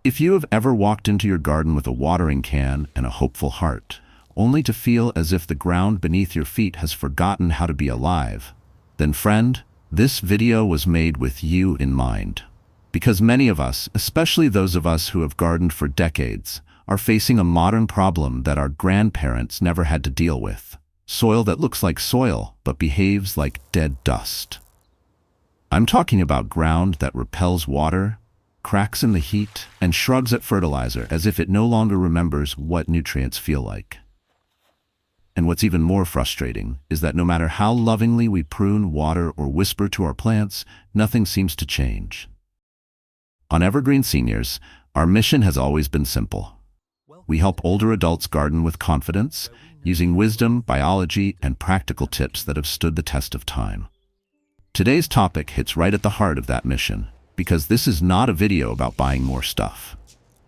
If you have ever walked into your garden with a watering can and a hopeful heart, only to feel as if the ground beneath your feet has forgotten how to be alive, then friend, this video was made with you in mind. Because many of us, especially those of us who have gardened for decades, are facing a modern problem that our grandparents never had to deal with. Soil that looks like soil, but behaves like dead dust. I'm talking about ground that repels water, cracks in the heat, and shrugs at fertilizer as if it no longer remembers what nutrients feel like. And what's even more frustrating is that no matter how lovingly we prune, water, or whisper to our plants, nothing seems to change. On Evergreen Seniors, our mission has always been simple. We help older adults garden with confidence, using wisdom, biology, and practical tips that have stood the test of time. Today's topic hits right at the heart of that mission, because this is not a video about buying more stuff.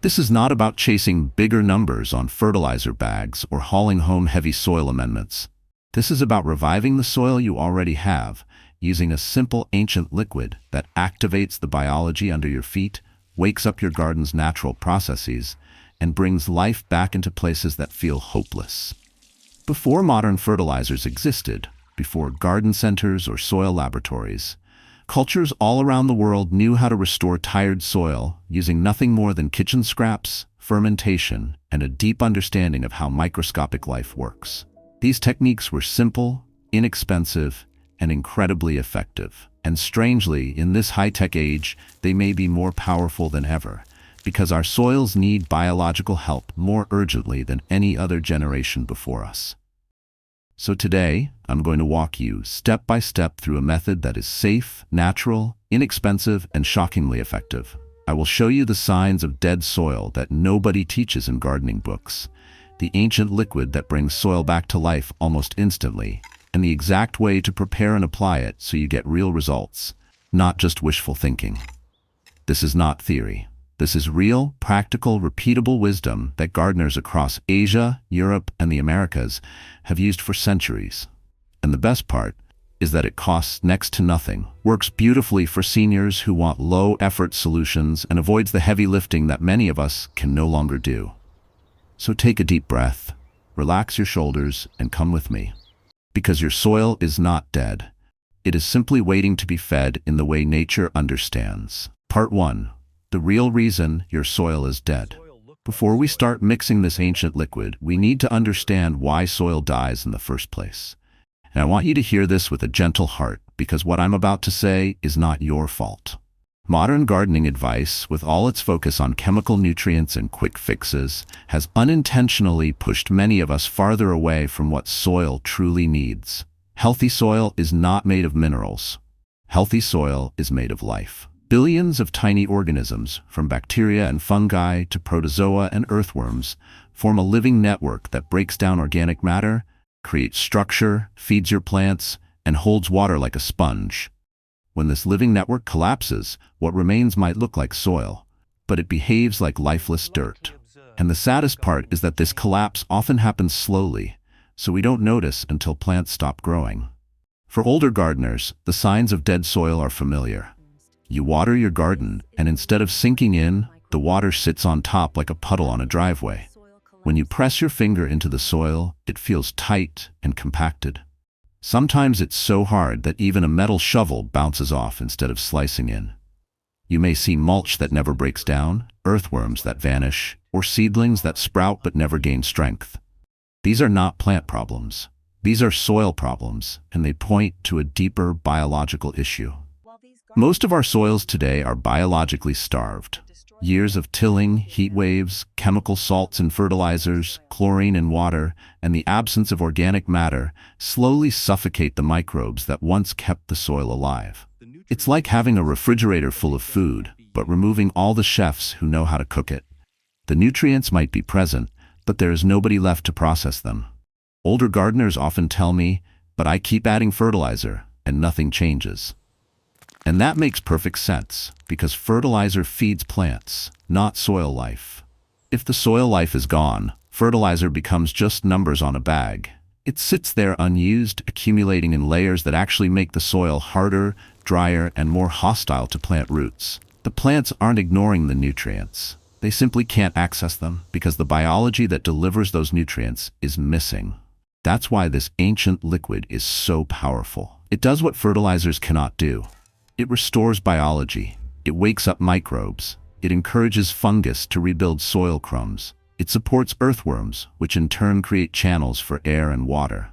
This is not about chasing bigger numbers on fertilizer bags or hauling home heavy soil amendments. This is about reviving the soil you already have, using a simple ancient liquid that activates the biology under your feet, wakes up your garden's natural processes, and brings life back into places that feel hopeless. Before modern fertilizers existed, before garden centers or soil laboratories, cultures all around the world knew how to restore tired soil using nothing more than kitchen scraps, fermentation, and a deep understanding of how microscopic life works. These techniques were simple, inexpensive, and incredibly effective. And strangely, in this high-tech age, they may be more powerful than ever, because our soils need biological help more urgently than any other generation before us. So today, I'm going to walk you step by step through a method that is safe, natural, inexpensive, and shockingly effective. I will show you the signs of dead soil that nobody teaches in gardening books, the ancient liquid that brings soil back to life almost instantly, and the exact way to prepare and apply it so you get real results, not just wishful thinking. This is not theory. This is real, practical, repeatable wisdom that gardeners across Asia, Europe, and the Americas have used for centuries. And the best part is that it costs next to nothing, works beautifully for seniors who want low-effort solutions, and avoids the heavy lifting that many of us can no longer do. So take a deep breath, relax your shoulders, and come with me. Because your soil is not dead. It is simply waiting to be fed in the way nature understands. Part 1. The real reason your soil is dead. Before we start mixing this ancient liquid, we need to understand why soil dies in the first place. And I want you to hear this with a gentle heart, because what I'm about to say is not your fault. Modern gardening advice, with all its focus on chemical nutrients and quick fixes, has unintentionally pushed many of us farther away from what soil truly needs. Healthy soil is not made of minerals. Healthy soil is made of life. Billions of tiny organisms, from bacteria and fungi to protozoa and earthworms, form a living network that breaks down organic matter, creates structure, feeds your plants, and holds water like a sponge. When this living network collapses, what remains might look like soil, but it behaves like lifeless dirt. And the saddest part is that this collapse often happens slowly, so we don't notice until plants stop growing. For older gardeners, the signs of dead soil are familiar. You water your garden, and instead of sinking in, the water sits on top like a puddle on a driveway. When you press your finger into the soil, it feels tight and compacted. Sometimes it's so hard that even a metal shovel bounces off instead of slicing in. You may see mulch that never breaks down, earthworms that vanish, or seedlings that sprout but never gain strength. These are not plant problems. These are soil problems, and they point to a deeper biological issue. Most of our soils today are biologically starved. Years of tilling, heat waves, chemical salts and fertilizers, chlorine in water, and the absence of organic matter slowly suffocate the microbes that once kept the soil alive. It's like having a refrigerator full of food, but removing all the chefs who know how to cook it. The nutrients might be present, but there is nobody left to process them. Older gardeners often tell me, "But I keep adding fertilizer, and nothing changes." And that makes perfect sense, because fertilizer feeds plants, not soil life. If the soil life is gone, fertilizer becomes just numbers on a bag. It sits there unused, accumulating in layers that actually make the soil harder, drier, and more hostile to plant roots. The plants aren't ignoring the nutrients. They simply can't access them because the biology that delivers those nutrients is missing. That's why this ancient liquid is so powerful. It does what fertilizers cannot do. It restores biology. It wakes up microbes. It encourages fungus to rebuild soil crumbs. It supports earthworms, which in turn create channels for air and water.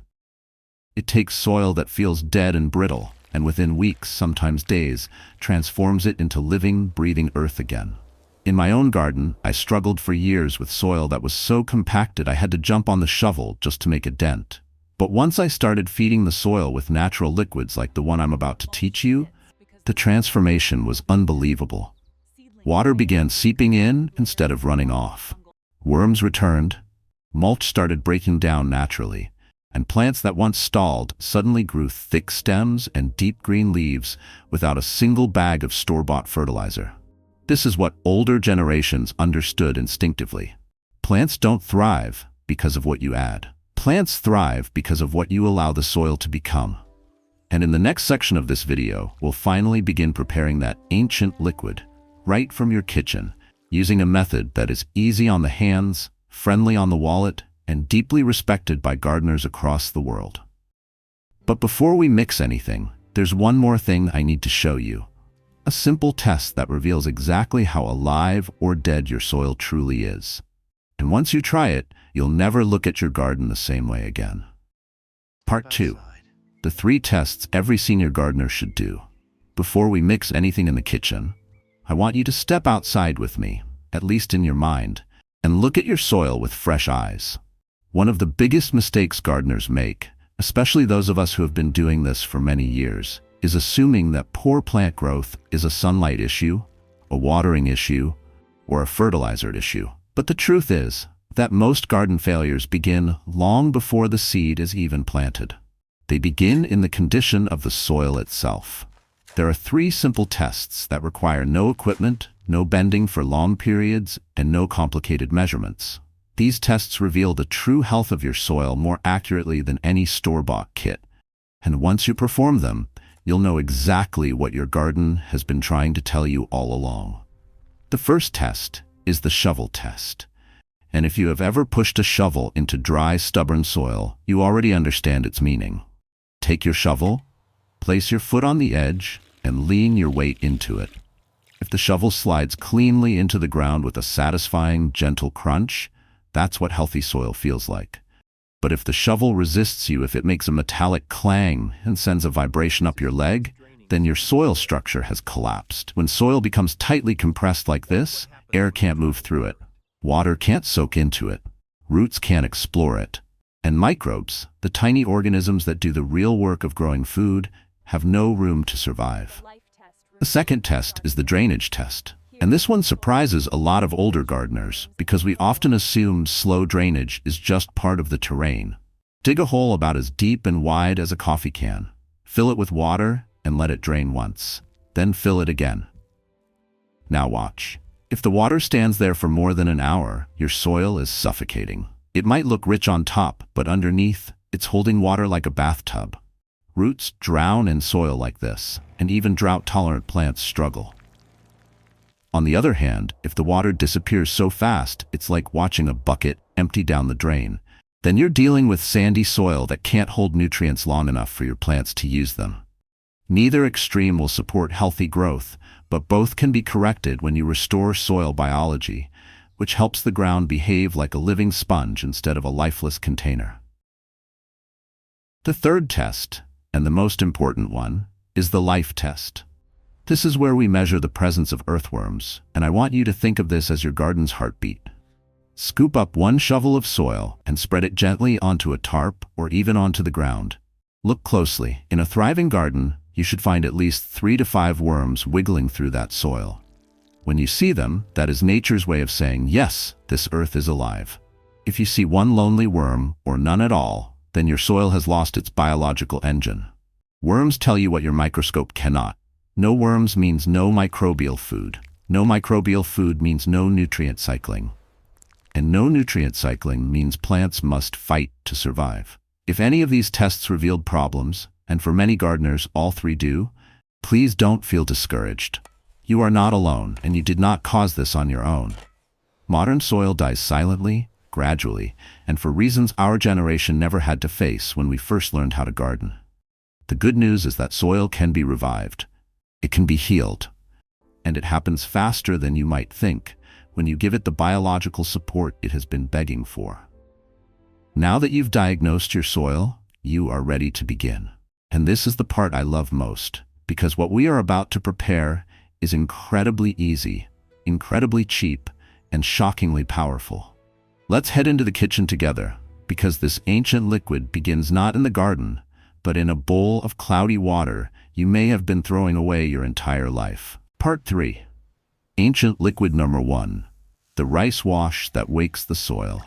It takes soil that feels dead and brittle, and within weeks, sometimes days, transforms it into living, breathing earth again. In my own garden, I struggled for years with soil that was so compacted I had to jump on the shovel just to make a dent. But once I started feeding the soil with natural liquids like the one I'm about to teach you, the transformation was unbelievable. Water began seeping in instead of running off. Worms returned, mulch started breaking down naturally, and plants that once stalled suddenly grew thick stems and deep green leaves without a single bag of store-bought fertilizer. This is what older generations understood instinctively. Plants don't thrive because of what you add. Plants thrive because of what you allow the soil to become. And in the next section of this video, we'll finally begin preparing that ancient liquid right from your kitchen, using a method that is easy on the hands, friendly on the wallet, and deeply respected by gardeners across the world. But before we mix anything, there's one more thing I need to show you. A simple test that reveals exactly how alive or dead your soil truly is. And once you try it, you'll never look at your garden the same way again. Part 2. The 3 tests every senior gardener should do. Before we mix anything in the kitchen, I want you to step outside with me, at least in your mind, and look at your soil with fresh eyes. One of the biggest mistakes gardeners make, especially those of us who have been doing this for many years, is assuming that poor plant growth is a sunlight issue, a watering issue, or a fertilizer issue. But the truth is that most garden failures begin long before the seed is even planted. They begin in the condition of the soil itself. There are 3 simple tests that require no equipment, no bending for long periods, and no complicated measurements. These tests reveal the true health of your soil more accurately than any store-bought kit. And once you perform them, you'll know exactly what your garden has been trying to tell you all along. The first test is the shovel test. And if you have ever pushed a shovel into dry, stubborn soil, you already understand its meaning. Take your shovel, place your foot on the edge, and lean your weight into it. If the shovel slides cleanly into the ground with a satisfying, gentle crunch, that's what healthy soil feels like. But if the shovel resists you, if it makes a metallic clang and sends a vibration up your leg, then your soil structure has collapsed. When soil becomes tightly compressed like this, air can't move through it. Water can't soak into it. Roots can't explore it. And microbes, the tiny organisms that do the real work of growing food, have no room to survive. The second test is the drainage test. And this one surprises a lot of older gardeners because we often assume slow drainage is just part of the terrain. Dig a hole about as deep and wide as a coffee can. Fill it with water and let it drain once. Then fill it again. Now watch. If the water stands there for more than an hour, your soil is suffocating. It might look rich on top, but underneath, it's holding water like a bathtub. Roots drown in soil like this, and even drought-tolerant plants struggle. On the other hand, if the water disappears so fast, it's like watching a bucket empty down the drain. Then you're dealing with sandy soil that can't hold nutrients long enough for your plants to use them. Neither extreme will support healthy growth, but both can be corrected when you restore soil biology, which helps the ground behave like a living sponge instead of a lifeless container. The third test, and the most important one, is the life test. This is where we measure the presence of earthworms, and I want you to think of this as your garden's heartbeat. Scoop up 1 shovel of soil and spread it gently onto a tarp or even onto the ground. Look closely. In a thriving garden, you should find at least 3 to 5 worms wiggling through that soil. When you see them, that is nature's way of saying, yes, this earth is alive. If you see one lonely worm or none at all, then your soil has lost its biological engine. Worms tell you what your microscope cannot. No worms means no microbial food. No microbial food means no nutrient cycling. And no nutrient cycling means plants must fight to survive. If any of these tests revealed problems, and for many gardeners all 3 do, please don't feel discouraged. You are not alone, and you did not cause this on your own. Modern soil dies silently, gradually, and for reasons our generation never had to face when we first learned how to garden. The good news is that soil can be revived. It can be healed. And it happens faster than you might think when you give it the biological support it has been begging for. Now that you've diagnosed your soil, you are ready to begin. And this is the part I love most, because what we are about to prepare is incredibly easy, incredibly cheap, and shockingly powerful. Let's head into the kitchen together, because this ancient liquid begins not in the garden, but in a bowl of cloudy water you may have been throwing away your entire life. Part 3. Ancient liquid number 1. The rice wash that wakes the soil.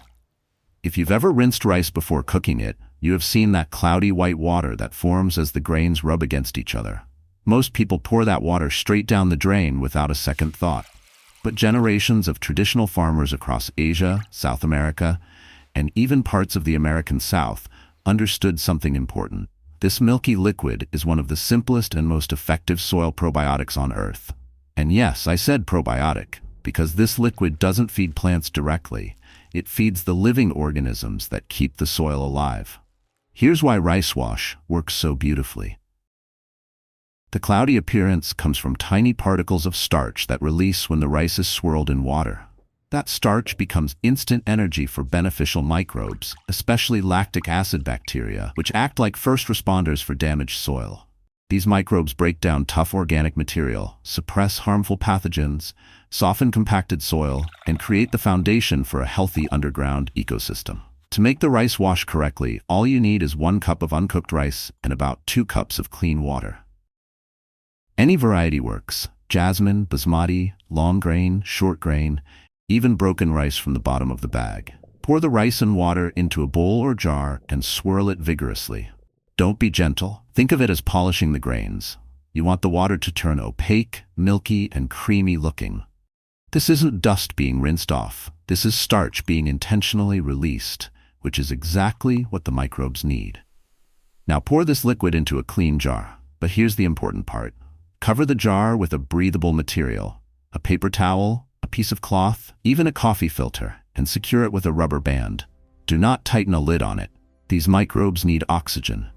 If you've ever rinsed rice before cooking it, you have seen that cloudy white water that forms as the grains rub against each other. Most people pour that water straight down the drain without a second thought. But generations of traditional farmers across Asia, South America, and even parts of the American South understood something important. This milky liquid is one of the simplest and most effective soil probiotics on Earth. And yes, I said probiotic, because this liquid doesn't feed plants directly. It feeds the living organisms that keep the soil alive. Here's why rice wash works so beautifully. The cloudy appearance comes from tiny particles of starch that release when the rice is swirled in water. That starch becomes instant energy for beneficial microbes, especially lactic acid bacteria, which act like first responders for damaged soil. These microbes break down tough organic material, suppress harmful pathogens, soften compacted soil, and create the foundation for a healthy underground ecosystem. To make the rice wash correctly, all you need is 1 cup of uncooked rice and about 2 cups of clean water. Any variety works: jasmine, basmati, long grain, short grain, even broken rice from the bottom of the bag. Pour the rice and water into a bowl or jar and swirl it vigorously. Don't be gentle. Think of it as polishing the grains. You want the water to turn opaque, milky, and creamy looking. This isn't dust being rinsed off. This is starch being intentionally released, which is exactly what the microbes need. Now pour this liquid into a clean jar. But here's the important part. Cover the jar with a breathable material, a paper towel, a piece of cloth, even a coffee filter, and secure it with a rubber band. Do not tighten a lid on it. These microbes need oxygen.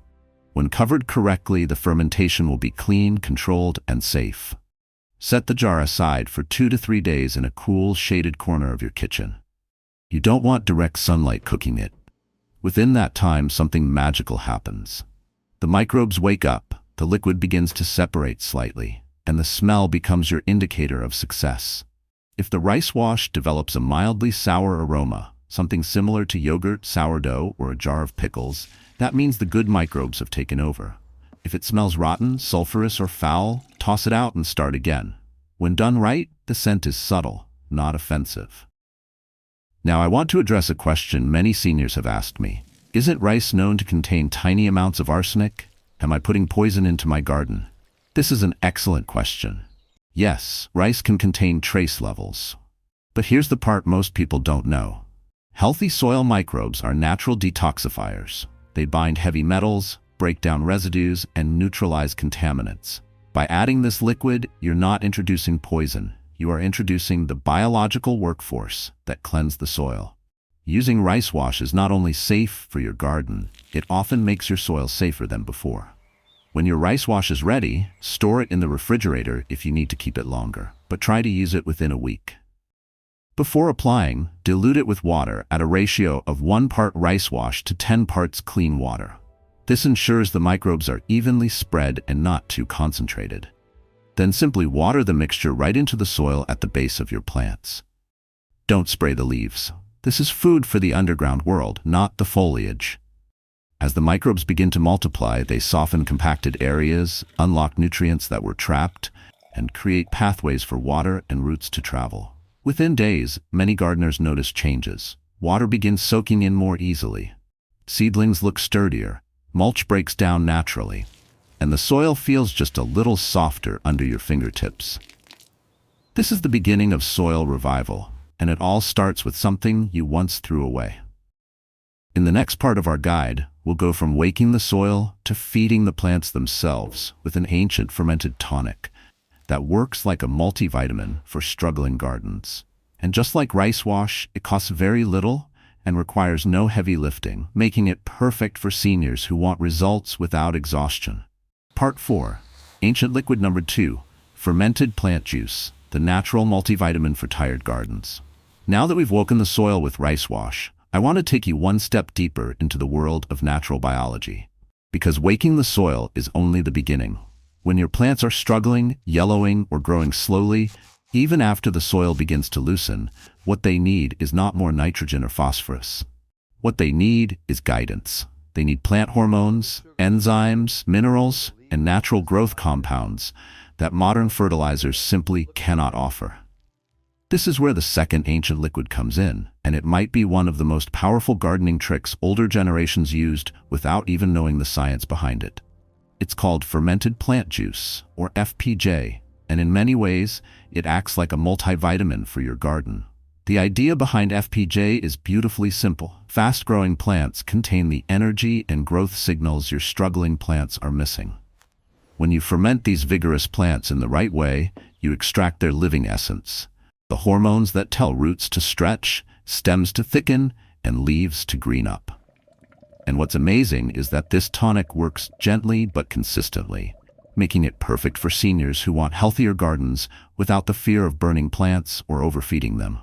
When covered correctly, the fermentation will be clean, controlled, and safe. Set the jar aside for 2 to 3 days in a cool, shaded corner of your kitchen. You don't want direct sunlight cooking it. Within that time, something magical happens. The microbes wake up, the liquid begins to separate slightly, and the smell becomes your indicator of success. If the rice wash develops a mildly sour aroma, something similar to yogurt, sourdough, or a jar of pickles, that means the good microbes have taken over. If it smells rotten, sulfurous, or foul, toss it out and start again. When done right, the scent is subtle, not offensive. Now I want to address a question many seniors have asked me. Isn't rice known to contain tiny amounts of arsenic? Am I putting poison into my garden? This is an excellent question. Yes, rice can contain trace levels. But here's the part most people don't know. Healthy soil microbes are natural detoxifiers. They bind heavy metals, break down residues, and neutralize contaminants. By adding this liquid, you're not introducing poison. You are introducing the biological workforce that cleansed the soil. Using rice wash is not only safe for your garden, it often makes your soil safer than before. When your rice wash is ready, store it in the refrigerator if you need to keep it longer, but try to use it within a week. Before applying, dilute it with water at a ratio of 1 part rice wash to 10 parts clean water. This ensures the microbes are evenly spread and not too concentrated. Then simply water the mixture right into the soil at the base of your plants. Don't spray the leaves. This is food for the underground world, not the foliage. As the microbes begin to multiply, they soften compacted areas, unlock nutrients that were trapped, and create pathways for water and roots to travel. Within days, many gardeners notice changes. Water begins soaking in more easily. Seedlings look sturdier, mulch breaks down naturally, and the soil feels just a little softer under your fingertips. This is the beginning of soil revival, and it all starts with something you once threw away. In the next part of our guide, we'll go from waking the soil to feeding the plants themselves with an ancient fermented tonic that works like a multivitamin for struggling gardens. And just like rice wash, it costs very little and requires no heavy lifting, making it perfect for seniors who want results without exhaustion. Part 4. Ancient liquid number 2. Fermented plant juice, the natural multivitamin for tired gardens. Now that we've woken the soil with rice wash, I want to take you one step deeper into the world of natural biology. Because waking the soil is only the beginning. When your plants are struggling, yellowing, or growing slowly, even after the soil begins to loosen, what they need is not more nitrogen or phosphorus. What they need is guidance. They need plant hormones, enzymes, minerals, and natural growth compounds that modern fertilizers simply cannot offer. This is where the second ancient liquid comes in, and it might be one of the most powerful gardening tricks older generations used without even knowing the science behind it. It's called fermented plant juice, or FPJ, and in many ways, it acts like a multivitamin for your garden. The idea behind FPJ is beautifully simple. Fast-growing plants contain the energy and growth signals your struggling plants are missing. When you ferment these vigorous plants in the right way, you extract their living essence, the hormones that tell roots to stretch, stems to thicken, and leaves to green up. And what's amazing is that this tonic works gently but consistently, making it perfect for seniors who want healthier gardens without the fear of burning plants or overfeeding them.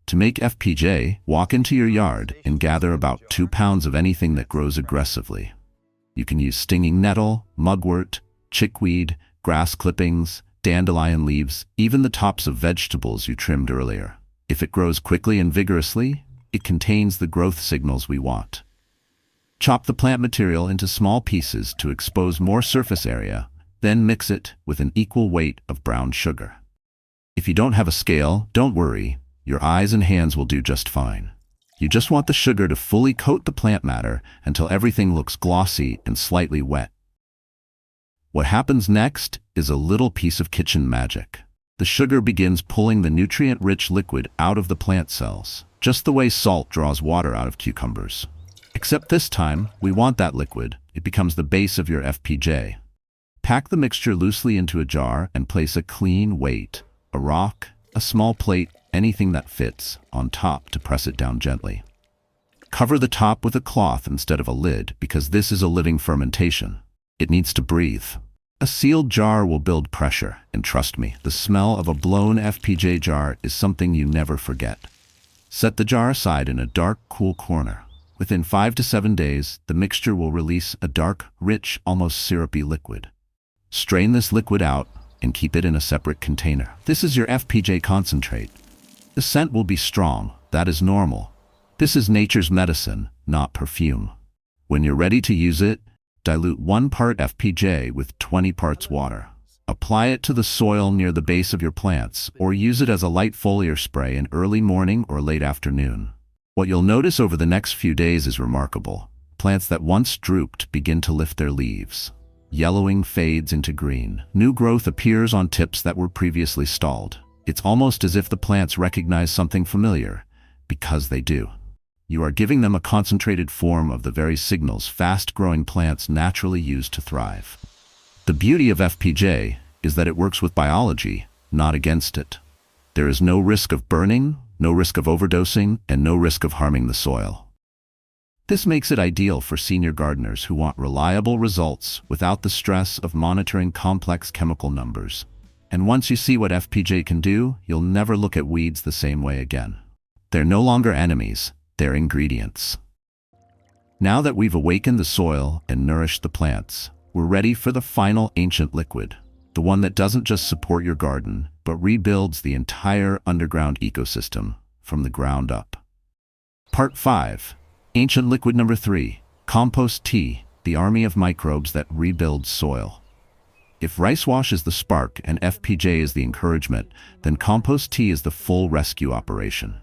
To make FPJ, walk into your yard and gather about 2 pounds of anything that grows aggressively. You can use stinging nettle, mugwort, chickweed, grass clippings, dandelion leaves, even the tops of vegetables you trimmed earlier. If it grows quickly and vigorously, it contains the growth signals we want. Chop the plant material into small pieces to expose more surface area, then mix it with an equal weight of brown sugar. If you don't have a scale, don't worry, your eyes and hands will do just fine. You just want the sugar to fully coat the plant matter until everything looks glossy and slightly wet. What happens next is a little piece of kitchen magic. The sugar begins pulling the nutrient-rich liquid out of the plant cells, just the way salt draws water out of cucumbers. Except this time, we want that liquid. It becomes the base of your FPJ. Pack the mixture loosely into a jar and place a clean weight, a rock, a small plate, anything that fits, on top to press it down gently. Cover the top with a cloth instead of a lid because this is a living fermentation. It needs to breathe. A sealed jar will build pressure, and trust me, the smell of a blown FPJ jar is something you never forget. Set the jar aside in a dark, cool corner. Within 5 to 7 days, the mixture will release a dark, rich, almost syrupy liquid. Strain this liquid out and keep it in a separate container. This is your FPJ concentrate. The scent will be strong. That is normal. This is nature's medicine, not perfume. When you're ready to use it, dilute 1 part FPJ with 20 parts water. Apply it to the soil near the base of your plants, or use it as a light foliar spray in early morning or late afternoon. What you'll notice over the next few days is remarkable. Plants that once drooped begin to lift their leaves. Yellowing fades into green. New growth appears on tips that were previously stalled. It's almost as if the plants recognize something familiar, because they do. You are giving them a concentrated form of the very signals fast-growing plants naturally use to thrive. The beauty of FPJ is that it works with biology, not against it. There is no risk of burning, no risk of overdosing, and no risk of harming the soil. This makes it ideal for senior gardeners who want reliable results without the stress of monitoring complex chemical numbers. And once you see what FPJ can do, you'll never look at weeds the same way again. They're no longer enemies. Their ingredients. Now that we've awakened the soil and nourished the plants, we're ready for the final ancient liquid, the one that doesn't just support your garden, but rebuilds the entire underground ecosystem from the ground up. Part 5. Ancient liquid number 3. Compost tea, the army of microbes that rebuilds soil. If rice wash is the spark and FPJ is the encouragement, then compost tea is the full rescue operation.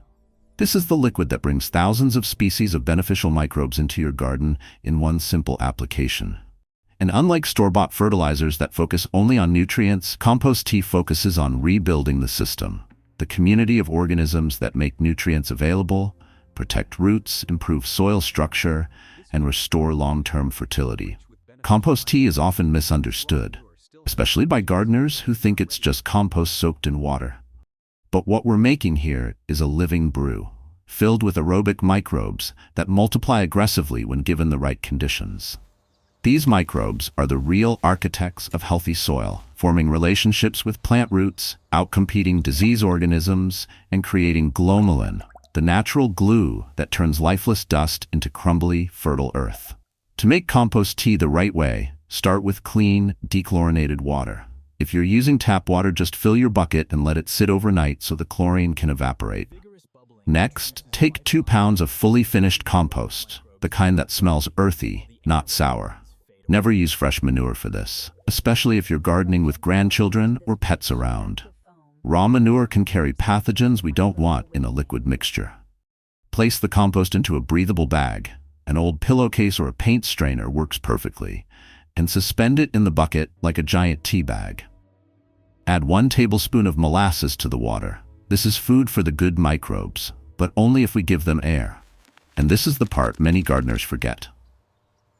This is the liquid that brings thousands of species of beneficial microbes into your garden in one simple application. And unlike store-bought fertilizers that focus only on nutrients, compost tea focuses on rebuilding the system, the community of organisms that make nutrients available, protect roots, improve soil structure, and restore long-term fertility. Compost tea is often misunderstood, especially by gardeners who think it's just compost soaked in water. But what we're making here is a living brew, filled with aerobic microbes that multiply aggressively when given the right conditions. These microbes are the real architects of healthy soil, forming relationships with plant roots, outcompeting disease organisms, and creating glomalin, the natural glue that turns lifeless dust into crumbly, fertile earth. To make compost tea the right way, start with clean, dechlorinated water. If you're using tap water, just fill your bucket and let it sit overnight so the chlorine can evaporate. Next, take 2 pounds of fully finished compost, the kind that smells earthy, not sour. Never use fresh manure for this, especially if you're gardening with grandchildren or pets around. Raw manure can carry pathogens we don't want in a liquid mixture. Place the compost into a breathable bag. An old pillowcase or a paint strainer works perfectly, and suspend it in the bucket like a giant tea bag. Add 1 tablespoon of molasses to the water. This is food for the good microbes, but only if we give them air. And this is the part many gardeners forget.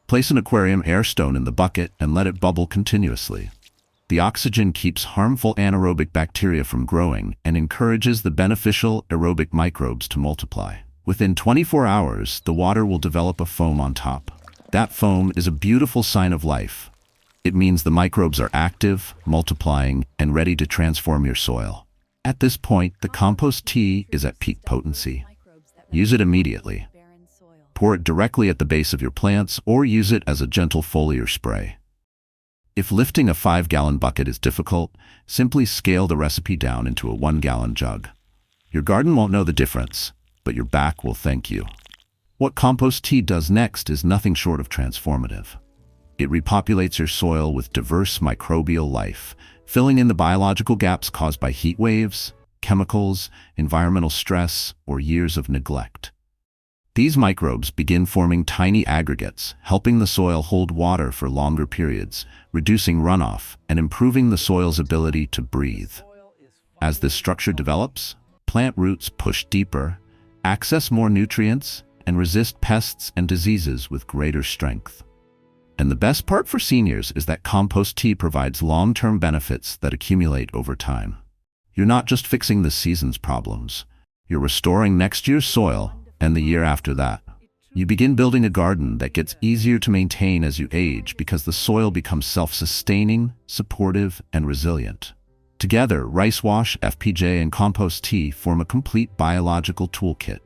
Place an aquarium air stone in the bucket and let it bubble continuously. The oxygen keeps harmful anaerobic bacteria from growing and encourages the beneficial aerobic microbes to multiply. Within 24 hours, the water will develop a foam on top. That foam is a beautiful sign of life. It means the microbes are active, multiplying, and ready to transform your soil. At this point, the compost tea is at peak potency. Use it immediately. Pour it directly at the base of your plants or use it as a gentle foliar spray. If lifting a 5-gallon bucket is difficult, simply scale the recipe down into a 1-gallon jug. Your garden won't know the difference, but your back will thank you. What compost tea does next is nothing short of transformative. It repopulates your soil with diverse microbial life, filling in the biological gaps caused by heat waves, chemicals, environmental stress, or years of neglect. These microbes begin forming tiny aggregates, helping the soil hold water for longer periods, reducing runoff, and improving the soil's ability to breathe. As this structure develops, plant roots push deeper, access more nutrients, and resist pests and diseases with greater strength. And the best part for seniors is that compost tea provides long-term benefits that accumulate over time. You're not just fixing this season's problems. You're restoring next year's soil and the year after that. You begin building a garden that gets easier to maintain as you age because the soil becomes self-sustaining, supportive, and resilient. Together, rice wash, FPJ, and compost tea form a complete biological toolkit.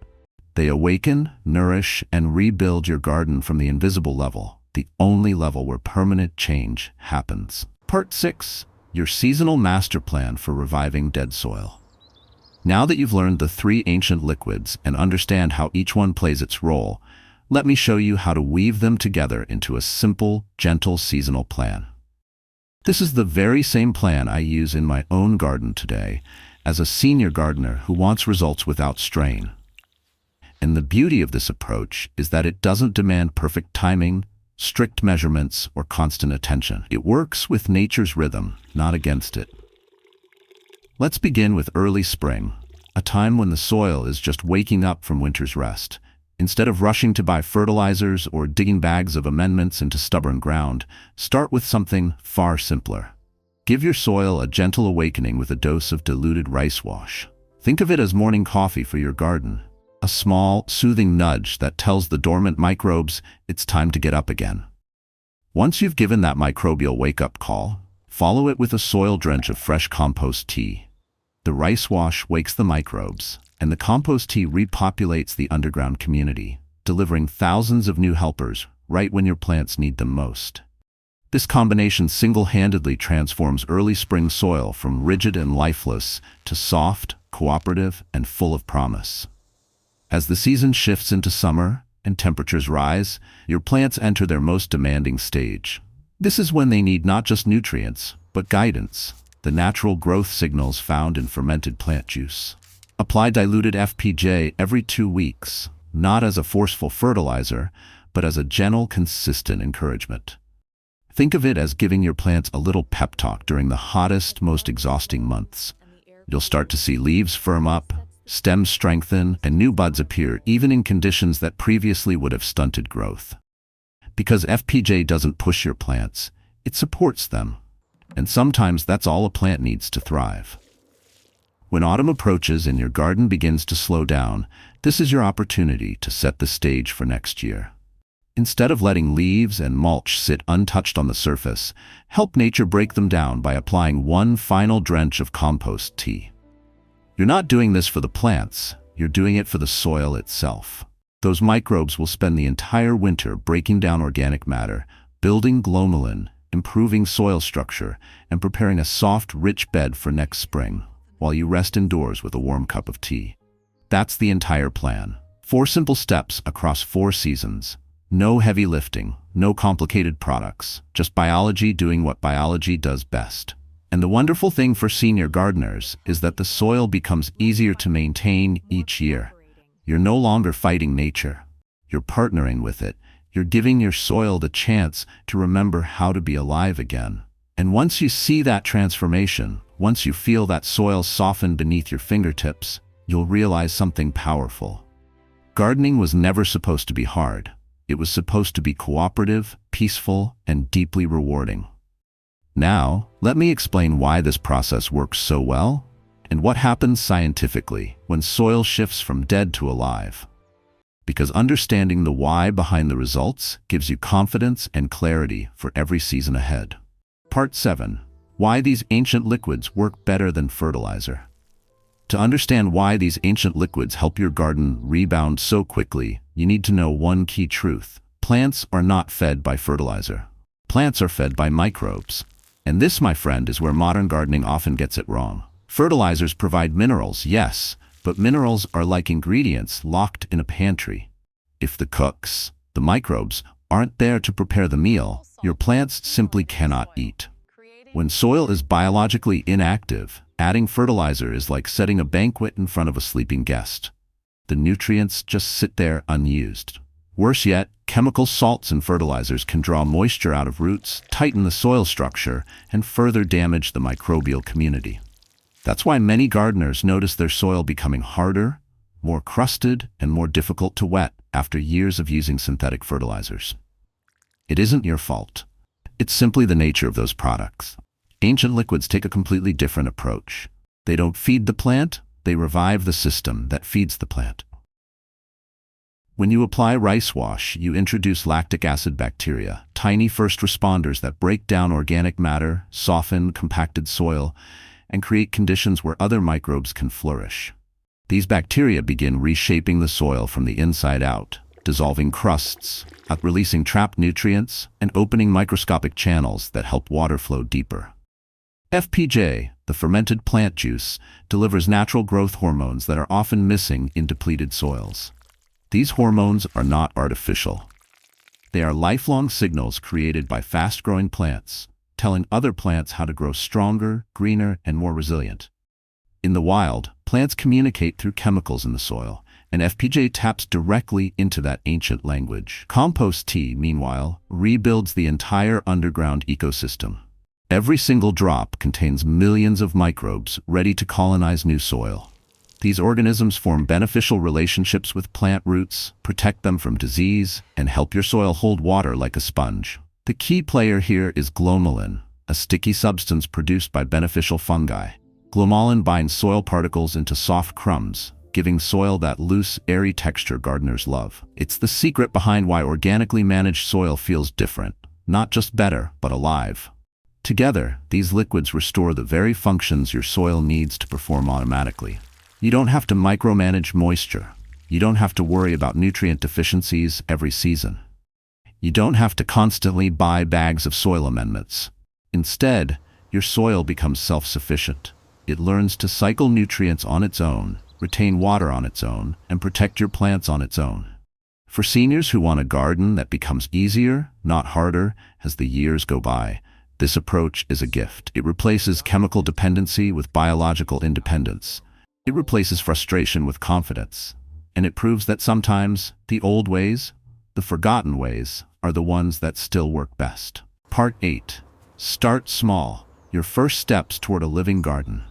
They awaken, nourish, and rebuild your garden from the invisible level, the only level where permanent change happens. Part 6. Your seasonal master plan for reviving dead soil. Now that you've learned the 3 ancient liquids and understand how each one plays its role, let me show you how to weave them together into a simple, gentle seasonal plan. This is the very same plan I use in my own garden today as a senior gardener who wants results without strain. And the beauty of this approach is that it doesn't demand perfect timing, strict measurements, or constant attention. It works with nature's rhythm, not against it. Let's begin with early spring, a time when the soil is just waking up from winter's rest. Instead of rushing to buy fertilizers or digging bags of amendments into stubborn ground, start with something far simpler. Give your soil a gentle awakening with a dose of diluted rice wash. Think of it as morning coffee for your garden, a small, soothing nudge that tells the dormant microbes it's time to get up again. Once you've given that microbial wake-up call, follow it with a soil drench of fresh compost tea. The rice wash wakes the microbes, and the compost tea repopulates the underground community, delivering thousands of new helpers right when your plants need them most. This combination single-handedly transforms early spring soil from rigid and lifeless to soft, cooperative, and full of promise. As the season shifts into summer and temperatures rise, your plants enter their most demanding stage. This is when they need not just nutrients, but guidance, the natural growth signals found in fermented plant juice. Apply diluted FPJ every 2 weeks, not as a forceful fertilizer, but as a gentle, consistent encouragement. Think of it as giving your plants a little pep talk during the hottest, most exhausting months. You'll start to see leaves firm up, stems strengthen, and new buds appear even in conditions that previously would have stunted growth. Because FPJ doesn't push your plants, it supports them. And sometimes that's all a plant needs to thrive. When autumn approaches and your garden begins to slow down, this is your opportunity to set the stage for next year. Instead of letting leaves and mulch sit untouched on the surface, help nature break them down by applying one final drench of compost tea. You're not doing this for the plants, you're doing it for the soil itself. Those microbes will spend the entire winter breaking down organic matter, building glomalin, improving soil structure, and preparing a soft, rich bed for next spring, while you rest indoors with a warm cup of tea. That's the entire plan. 4 simple steps across 4 seasons. No heavy lifting, no complicated products, just biology doing what biology does best. And the wonderful thing for senior gardeners is that the soil becomes easier to maintain each year. You're no longer fighting nature. You're partnering with it. You're giving your soil the chance to remember how to be alive again. And once you see that transformation, once you feel that soil soften beneath your fingertips, you'll realize something powerful. Gardening was never supposed to be hard. It was supposed to be cooperative, peaceful, and deeply rewarding. Now, let me explain why this process works so well, and what happens scientifically when soil shifts from dead to alive. Because understanding the why behind the results gives you confidence and clarity for every season ahead. Part 7. Why these ancient liquids work better than fertilizer. To understand why these ancient liquids help your garden rebound so quickly, you need to know one key truth. Plants are not fed by fertilizer. Plants are fed by microbes. And this, my friend, is where modern gardening often gets it wrong. Fertilizers provide minerals, yes, but minerals are like ingredients locked in a pantry. If the cooks, the microbes, aren't there to prepare the meal, your plants simply cannot eat. When soil is biologically inactive, adding fertilizer is like setting a banquet in front of a sleeping guest. The nutrients just sit there unused. Worse yet, chemical salts and fertilizers can draw moisture out of roots, tighten the soil structure, and further damage the microbial community. That's why many gardeners notice their soil becoming harder, more crusted, and more difficult to wet after years of using synthetic fertilizers. It isn't your fault. It's simply the nature of those products. Ancient liquids take a completely different approach. They don't feed the plant, they revive the system that feeds the plant. When you apply rice wash, you introduce lactic acid bacteria, tiny first responders that break down organic matter, soften compacted soil, and create conditions where other microbes can flourish. These bacteria begin reshaping the soil from the inside out, dissolving crusts, releasing trapped nutrients, and opening microscopic channels that help water flow deeper. FPJ, the fermented plant juice, delivers natural growth hormones that are often missing in depleted soils. These hormones are not artificial. They are lifelong signals created by fast-growing plants, telling other plants how to grow stronger, greener, and more resilient. In the wild, plants communicate through chemicals in the soil, and FPJ taps directly into that ancient language. Compost tea, meanwhile, rebuilds the entire underground ecosystem. Every single drop contains millions of microbes ready to colonize new soil. These organisms form beneficial relationships with plant roots, protect them from disease, and help your soil hold water like a sponge. The key player here is glomalin, a sticky substance produced by beneficial fungi. Glomalin binds soil particles into soft crumbs, giving soil that loose, airy texture gardeners love. It's the secret behind why organically managed soil feels different, not just better, but alive. Together, these liquids restore the very functions your soil needs to perform automatically. You don't have to micromanage moisture. You don't have to worry about nutrient deficiencies every season. You don't have to constantly buy bags of soil amendments. Instead, your soil becomes self-sufficient. It learns to cycle nutrients on its own, retain water on its own, and protect your plants on its own. For seniors who want a garden that becomes easier, not harder, as the years go by, this approach is a gift. It replaces chemical dependency with biological independence. It replaces frustration with confidence. And it proves that sometimes the old ways, the forgotten ways, are the ones that still work best. Part 8. Start small. Your first steps toward a living garden.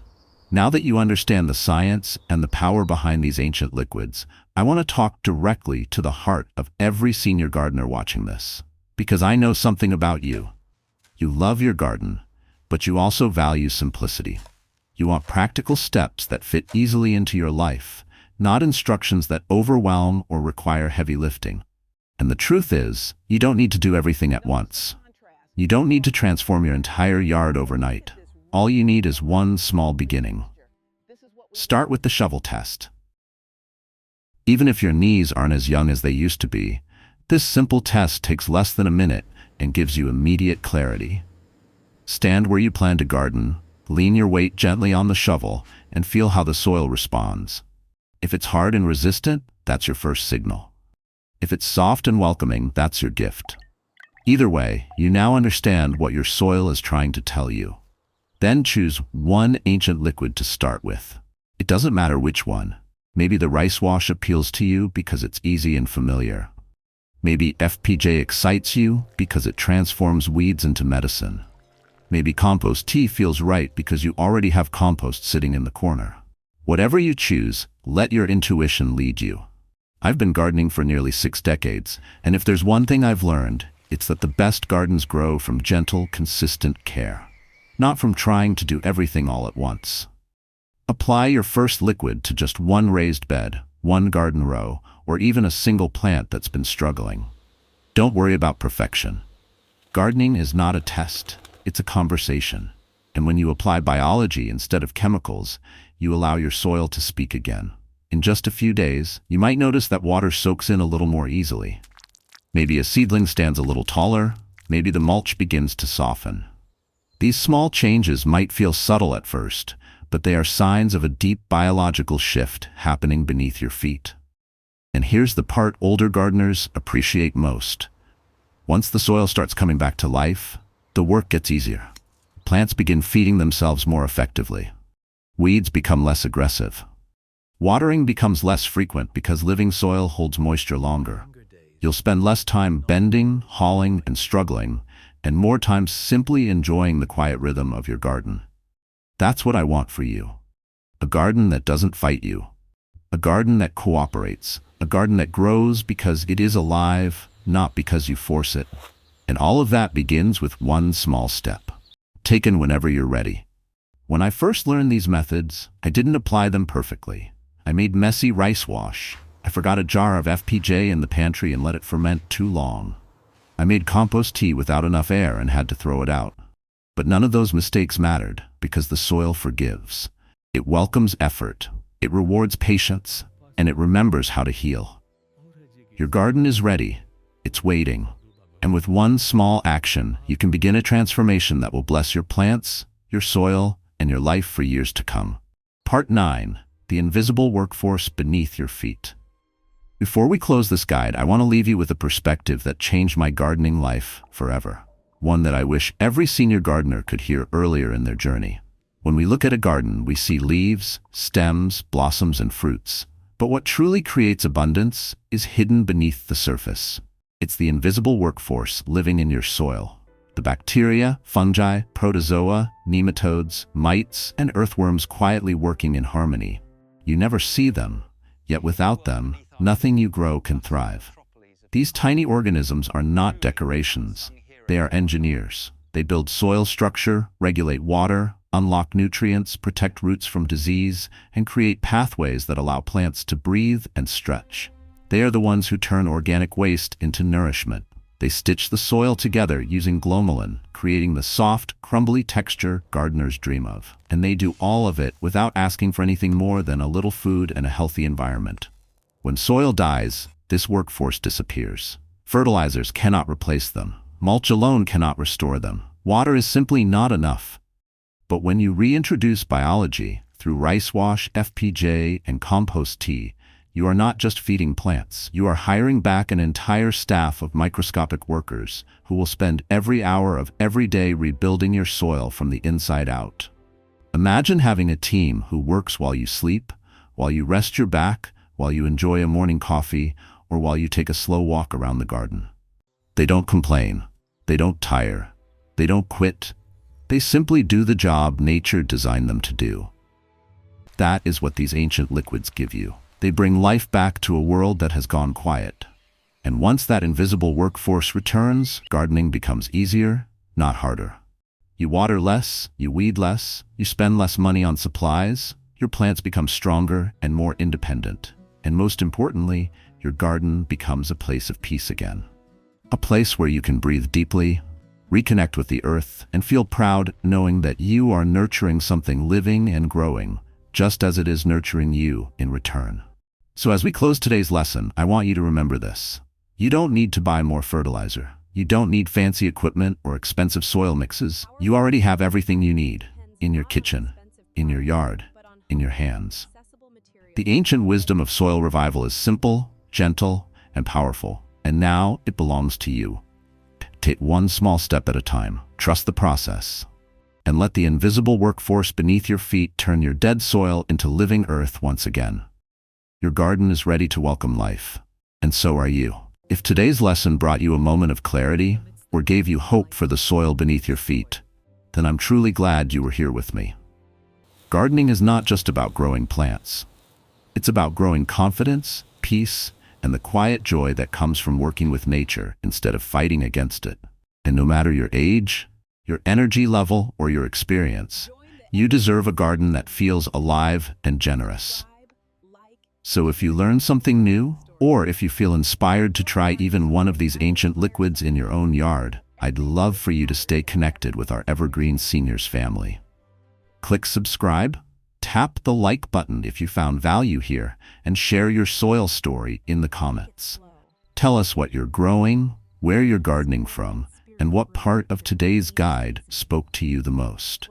Now that you understand the science and the power behind these ancient liquids, I want to talk directly to the heart of every senior gardener watching this. Because I know something about you. You love your garden, but you also value simplicity. You want practical steps that fit easily into your life, not instructions that overwhelm or require heavy lifting. And the truth is, you don't need to do everything at once. You don't need to transform your entire yard overnight. All you need is one small beginning. Start with the shovel test. Even if your knees aren't as young as they used to be, this simple test takes less than a minute and gives you immediate clarity. Stand where you plan to garden, lean your weight gently on the shovel, and feel how the soil responds. If it's hard and resistant, that's your first signal. If it's soft and welcoming, that's your gift. Either way, you now understand what your soil is trying to tell you. Then choose one ancient liquid to start with. It doesn't matter which one. Maybe the rice wash appeals to you because it's easy and familiar. Maybe FPJ excites you because it transforms weeds into medicine. Maybe compost tea feels right because you already have compost sitting in the corner. Whatever you choose, let your intuition lead you. I've been gardening for nearly 6 decades, and if there's one thing I've learned, it's that the best gardens grow from gentle, consistent care, not from trying to do everything all at once. Apply your first liquid to just one raised bed, one garden row, or even a single plant that's been struggling. Don't worry about perfection. Gardening is not a test, it's a conversation. And when you apply biology instead of chemicals, you allow your soil to speak again. In just a few days, you might notice that water soaks in a little more easily. Maybe a seedling stands a little taller, maybe the mulch begins to soften. These small changes might feel subtle at first, but they are signs of a deep biological shift happening beneath your feet. And here's the part older gardeners appreciate most. Once the soil starts coming back to life, the work gets easier. Plants begin feeding themselves more effectively. Weeds become less aggressive. Watering becomes less frequent because living soil holds moisture longer. You'll spend less time bending, hauling, and struggling, and more time simply enjoying the quiet rhythm of your garden. That's what I want for you. A garden that doesn't fight you. A garden that cooperates. A garden that grows because it is alive, not because you force it. And all of that begins with one small step, taken whenever you're ready. When I first learned these methods, I didn't apply them perfectly. I made messy rice wash. I forgot a jar of FPJ in the pantry and let it ferment too long. I made compost tea without enough air and had to throw it out. But none of those mistakes mattered because the soil forgives. It welcomes effort, it rewards patience, and it remembers how to heal. Your garden is ready. It's waiting. And with one small action, you can begin a transformation that will bless your plants, your soil, and your life for years to come. Part 9. The invisible workforce beneath your feet. Before we close this guide, I want to leave you with a perspective that changed my gardening life forever. One that I wish every senior gardener could hear earlier in their journey. When we look at a garden, we see leaves, stems, blossoms, and fruits. But what truly creates abundance is hidden beneath the surface. It's the invisible workforce living in your soil. The bacteria, fungi, protozoa, nematodes, mites, and earthworms quietly working in harmony. You never see them, yet without them, nothing you grow can thrive. These tiny organisms are not decorations. They are engineers. They build soil structure, regulate water, unlock nutrients, protect roots from disease, and create pathways that allow plants to breathe and stretch. They are the ones who turn organic waste into nourishment. They stitch the soil together using glomalin, creating the soft, crumbly texture gardeners dream of. And they do all of it without asking for anything more than a little food and a healthy environment. When soil dies, this workforce disappears. Fertilizers cannot replace them. Mulch alone cannot restore them. Water is simply not enough. But when you reintroduce biology through rice wash, FPJ, and compost tea, you are not just feeding plants. You are hiring back an entire staff of microscopic workers who will spend every hour of every day rebuilding your soil from the inside out. Imagine having a team who works while you sleep, while you rest your back, while you enjoy a morning coffee, or while you take a slow walk around the garden. They don't complain. They don't tire. They don't quit. They simply do the job nature designed them to do. That is what these ancient liquids give you. They bring life back to a world that has gone quiet. And once that invisible workforce returns, gardening becomes easier, not harder. You water less, you weed less, you spend less money on supplies, your plants become stronger and more independent. And most importantly, your garden becomes a place of peace again. A place where you can breathe deeply, reconnect with the earth, and feel proud knowing that you are nurturing something living and growing, just as it is nurturing you in return. So as we close today's lesson, I want you to remember this. You don't need to buy more fertilizer. You don't need fancy equipment or expensive soil mixes. You already have everything you need in your kitchen, in your yard, in your hands. The ancient wisdom of soil revival is simple, gentle, and powerful, and now it belongs to you. Take one small step at a time, trust the process, and let the invisible workforce beneath your feet turn your dead soil into living earth once again. Your garden is ready to welcome life, and so are you. If today's lesson brought you a moment of clarity or gave you hope for the soil beneath your feet, then I'm truly glad you were here with me. Gardening is not just about growing plants. It's about growing confidence, peace, and the quiet joy that comes from working with nature instead of fighting against it. And no matter your age, your energy level, or your experience, you deserve a garden that feels alive and generous. So if you learn something new, or if you feel inspired to try even one of these ancient liquids in your own yard, I'd love for you to stay connected with our Evergreen Seniors family. Click subscribe, tap the like button if you found value here, and share your soil story in the comments. Tell us what you're growing, where you're gardening from, and what part of today's guide spoke to you the most.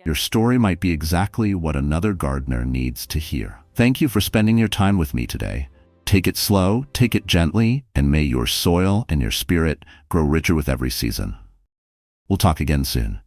Your story might be exactly what another gardener needs to hear. Thank you for spending your time with me today. Take it slow, take it gently, and may your soil and your spirit grow richer with every season. We'll talk again soon.